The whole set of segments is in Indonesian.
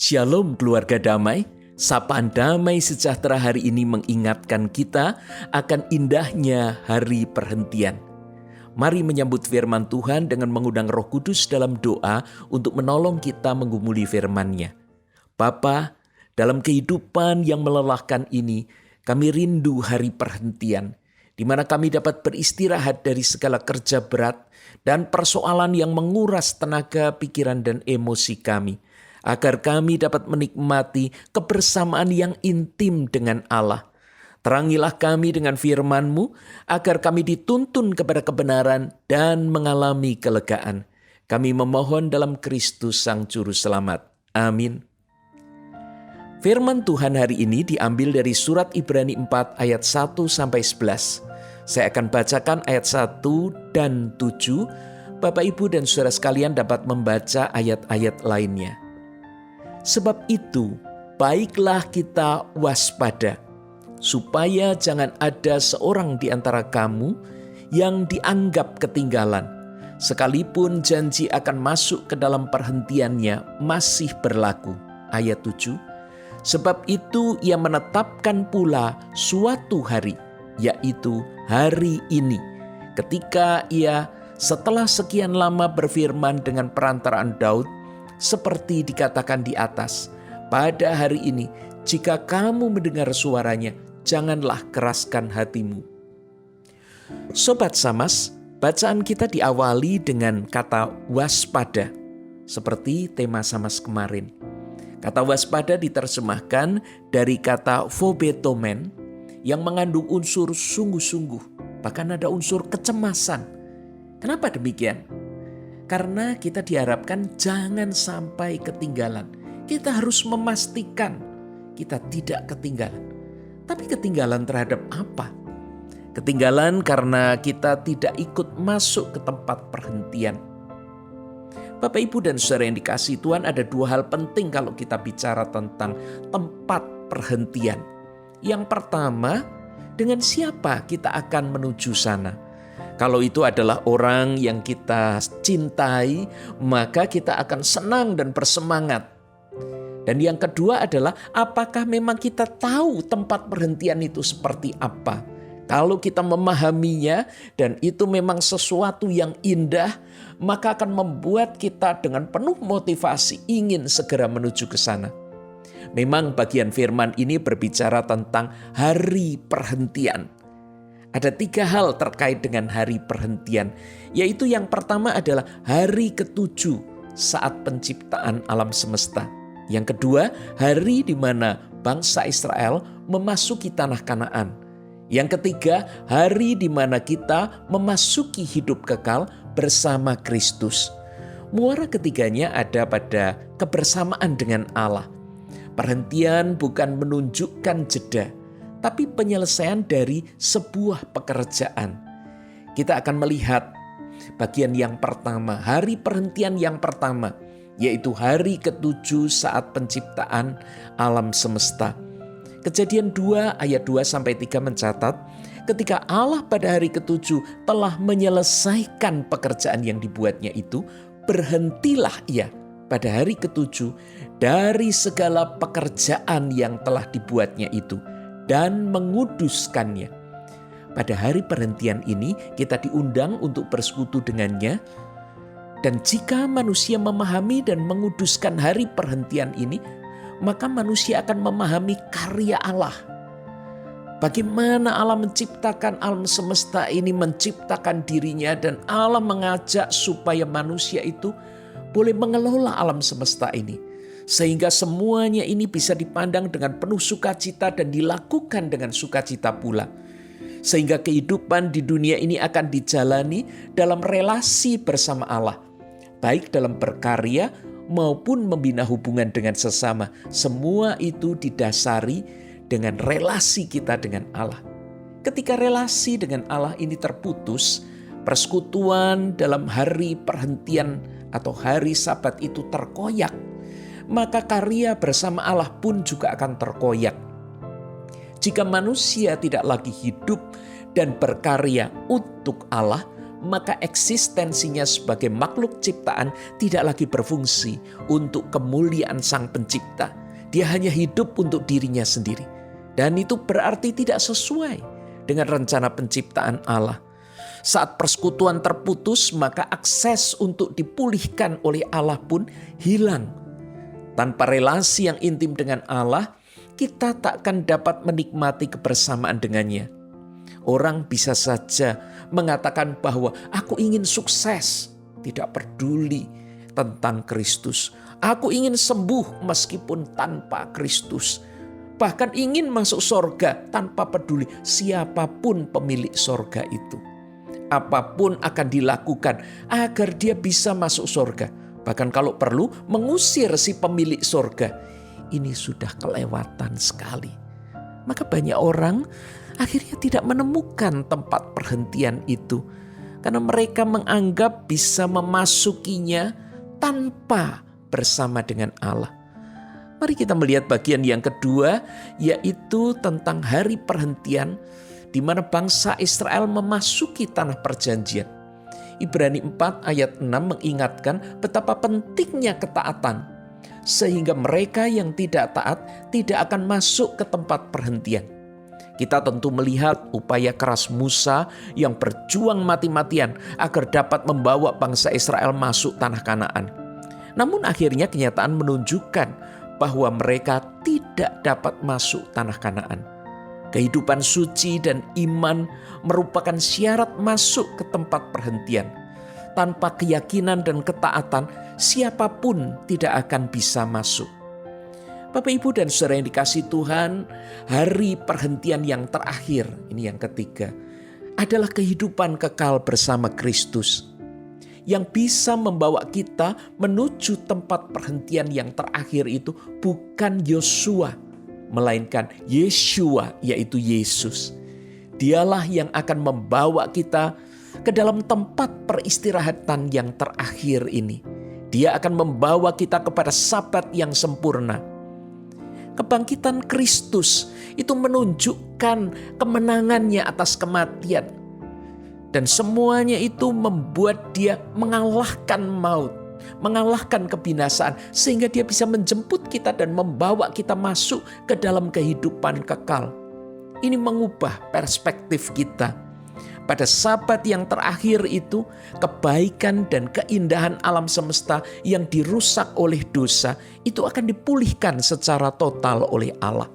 Shalom keluarga damai, sapaan damai sejahtera hari ini mengingatkan kita akan indahnya hari perhentian. Mari menyambut firman Tuhan dengan mengundang Roh Kudus dalam doa untuk menolong kita menggumuli firman-Nya. Bapa, dalam kehidupan yang melelahkan ini, kami rindu hari perhentian, di mana kami dapat beristirahat dari segala kerja berat dan persoalan yang menguras tenaga, pikiran, dan emosi kami, agar kami dapat menikmati kebersamaan yang intim dengan Allah. Terangilah kami dengan firman-Mu, agar kami dituntun kepada kebenaran dan mengalami kelegaan. Kami memohon dalam Kristus Sang Juru Selamat. Amin. Firman Tuhan hari ini diambil dari surat Ibrani 4 ayat 1-11. Saya akan bacakan ayat 1 dan 7. Bapak, Ibu, dan saudara sekalian dapat membaca ayat-ayat lainnya. Sebab itu, baiklah kita waspada, supaya jangan ada seorang di antara kamu yang dianggap ketinggalan, sekalipun janji akan masuk ke dalam perhentiannya masih berlaku. Ayat 7, sebab itu ia menetapkan pula suatu hari, yaitu hari ini, ketika ia setelah sekian lama berfirman dengan perantaraan Daud, seperti dikatakan di atas, pada hari ini jika kamu mendengar suaranya, janganlah keraskan hatimu. Sobat Samas, bacaan kita diawali dengan kata waspada, seperti tema Samas kemarin. Kata waspada diterjemahkan dari kata phobetomen yang mengandung unsur sungguh-sungguh, bahkan ada unsur kecemasan. Kenapa demikian? Karena kita diharapkan jangan sampai ketinggalan. Kita harus memastikan kita tidak ketinggalan. Tapi ketinggalan terhadap apa? Ketinggalan karena kita tidak ikut masuk ke tempat perhentian. Bapak, Ibu, dan saudara yang dikasihi Tuhan, ada dua hal penting kalau kita bicara tentang tempat perhentian. Yang pertama, dengan siapa kita akan menuju sana? Kalau itu adalah orang yang kita cintai, maka kita akan senang dan bersemangat. Dan yang kedua adalah apakah memang kita tahu tempat perhentian itu seperti apa? Kalau kita memahaminya dan itu memang sesuatu yang indah, maka akan membuat kita dengan penuh motivasi ingin segera menuju ke sana. Memang bagian firman ini berbicara tentang hari perhentian. Ada 3 hal terkait dengan hari perhentian, yaitu yang pertama adalah hari ke-7 saat penciptaan alam semesta. Yang kedua, hari di mana bangsa Israel memasuki tanah Kanaan. Yang ketiga, hari di mana kita memasuki hidup kekal bersama Kristus. Muara ketiganya ada pada kebersamaan dengan Allah. Perhentian bukan menunjukkan jeda, tapi penyelesaian dari sebuah pekerjaan. Kita akan melihat bagian yang pertama, hari perhentian yang pertama, yaitu hari ke-7 saat penciptaan alam semesta. Kejadian 2 ayat 2-3 mencatat, ketika Allah pada hari ke-7 telah menyelesaikan pekerjaan yang dibuatnya itu, berhentilah ia pada hari ke-7 dari segala pekerjaan yang telah dibuatnya itu, dan menguduskannya. Pada hari perhentian ini kita diundang untuk bersekutu dengannya. Dan jika manusia memahami dan menguduskan hari perhentian ini, maka manusia akan memahami karya Allah. Bagaimana Allah menciptakan alam semesta ini, menciptakan dirinya, dan Allah mengajak supaya manusia itu boleh mengelola alam semesta ini. Sehingga semuanya ini bisa dipandang dengan penuh sukacita dan dilakukan dengan sukacita pula. Sehingga kehidupan di dunia ini akan dijalani dalam relasi bersama Allah. Baik dalam berkarya maupun membina hubungan dengan sesama. Semua itu didasari dengan relasi kita dengan Allah. Ketika relasi dengan Allah ini terputus, persekutuan dalam hari perhentian atau hari Sabat itu terkoyak, maka karya bersama Allah pun juga akan terkoyak. Jika manusia tidak lagi hidup dan berkarya untuk Allah, maka eksistensinya sebagai makhluk ciptaan tidak lagi berfungsi untuk kemuliaan Sang Pencipta. Dia hanya hidup untuk dirinya sendiri. Dan itu berarti tidak sesuai dengan rencana penciptaan Allah. Saat persekutuan terputus, maka akses untuk dipulihkan oleh Allah pun hilang. Tanpa relasi yang intim dengan Allah, kita tak akan dapat menikmati kebersamaan dengannya. Orang bisa saja mengatakan bahwa aku ingin sukses, tidak peduli tentang Kristus. Aku ingin sembuh meskipun tanpa Kristus. Bahkan ingin masuk sorga tanpa peduli siapapun pemilik sorga itu. Apapun akan dilakukan agar dia bisa masuk sorga. Bahkan kalau perlu mengusir si pemilik sorga. Ini sudah kelewatan sekali. Maka banyak orang akhirnya tidak menemukan tempat perhentian itu. Karena mereka menganggap bisa memasukinya tanpa bersama dengan Allah. Mari kita melihat bagian yang kedua, yaitu tentang hari perhentian di mana bangsa Israel memasuki tanah perjanjian. Ibrani 4 ayat 6 mengingatkan betapa pentingnya ketaatan, sehingga mereka yang tidak taat tidak akan masuk ke tempat perhentian. Kita tentu melihat upaya keras Musa yang berjuang mati-matian agar dapat membawa bangsa Israel masuk tanah Kanaan. Namun akhirnya kenyataan menunjukkan bahwa mereka tidak dapat masuk tanah Kanaan. Kehidupan suci dan iman merupakan syarat masuk ke tempat perhentian. Tanpa keyakinan dan ketaatan, siapapun tidak akan bisa masuk. Bapak, Ibu, dan saudara yang dikasihi Tuhan, hari perhentian yang terakhir, ini yang ketiga, adalah kehidupan kekal bersama Kristus. Yang bisa membawa kita menuju tempat perhentian yang terakhir itu bukan Yosua, melainkan Yeshua, yaitu Yesus. Dialah yang akan membawa kita ke dalam tempat peristirahatan yang terakhir ini. Dia akan membawa kita kepada Sabat yang sempurna. Kebangkitan Kristus itu menunjukkan kemenangannya atas kematian. Dan semuanya itu membuat dia mengalahkan maut, mengalahkan kebinasaan, sehingga dia bisa menjemput kita dan membawa kita masuk ke dalam kehidupan kekal. Ini mengubah perspektif kita. Pada Sabat yang terakhir itu, kebaikan dan keindahan alam semesta yang dirusak oleh dosa itu akan dipulihkan secara total oleh Allah.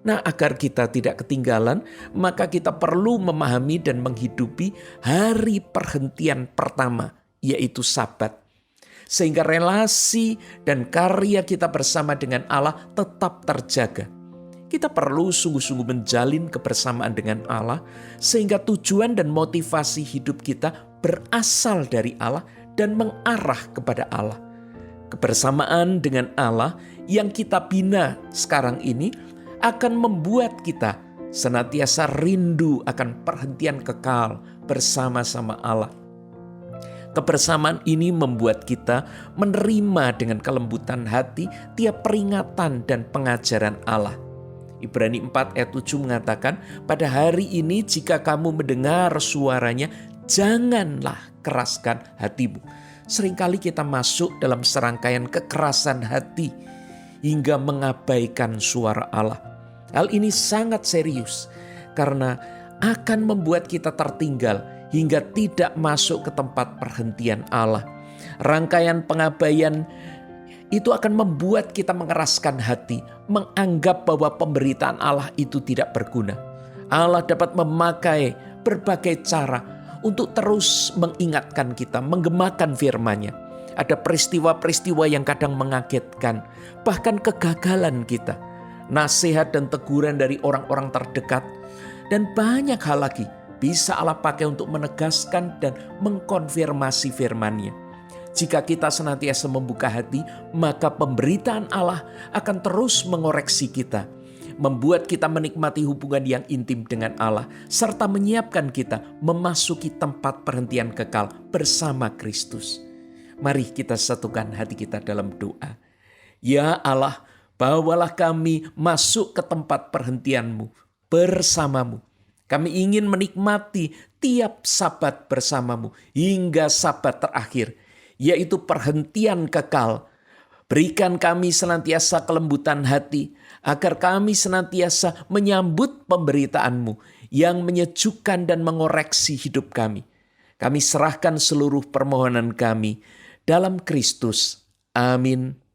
Nah, agar kita tidak ketinggalan, maka kita perlu memahami dan menghidupi hari perhentian pertama, yaitu Sabat. Sehingga relasi dan karya kita bersama dengan Allah tetap terjaga. Kita perlu sungguh-sungguh menjalin kebersamaan dengan Allah, sehingga tujuan dan motivasi hidup kita berasal dari Allah dan mengarah kepada Allah. Kebersamaan dengan Allah yang kita bina sekarang ini akan membuat kita senantiasa rindu akan perhentian kekal bersama-sama Allah. Kebersamaan ini membuat kita menerima dengan kelembutan hati tiap peringatan dan pengajaran Allah. Ibrani 4 ayat 7 mengatakan, pada hari ini jika kamu mendengar suaranya, janganlah keraskan hatimu. Seringkali kita masuk dalam serangkaian kekerasan hati hingga mengabaikan suara Allah. Hal ini sangat serius karena akan membuat kita tertinggal hingga tidak masuk ke tempat perhentian Allah. Rangkaian pengabaian itu akan membuat kita mengeraskan hati, menganggap bahwa pemberitaan Allah itu tidak berguna. Allah dapat memakai berbagai cara untuk terus mengingatkan kita, menggemakan firman-Nya. Ada peristiwa-peristiwa yang kadang mengagetkan, bahkan kegagalan kita, nasihat dan teguran dari orang-orang terdekat, dan banyak hal lagi bisa Allah pakai untuk menegaskan dan mengkonfirmasi firman-Nya. Jika kita senantiasa membuka hati, maka pemberitaan Allah akan terus mengoreksi kita, membuat kita menikmati hubungan yang intim dengan Allah, serta menyiapkan kita memasuki tempat perhentian kekal bersama Kristus. Mari kita satukan hati kita dalam doa. Ya Allah, bawalah kami masuk ke tempat perhentian-Mu bersama-Mu. Kami ingin menikmati tiap Sabat bersamamu hingga Sabat terakhir, yaitu perhentian kekal. Berikan kami senantiasa kelembutan hati, agar kami senantiasa menyambut pemberitaanmu yang menyejukkan dan mengoreksi hidup kami. Kami serahkan seluruh permohonan kami dalam Kristus. Amin.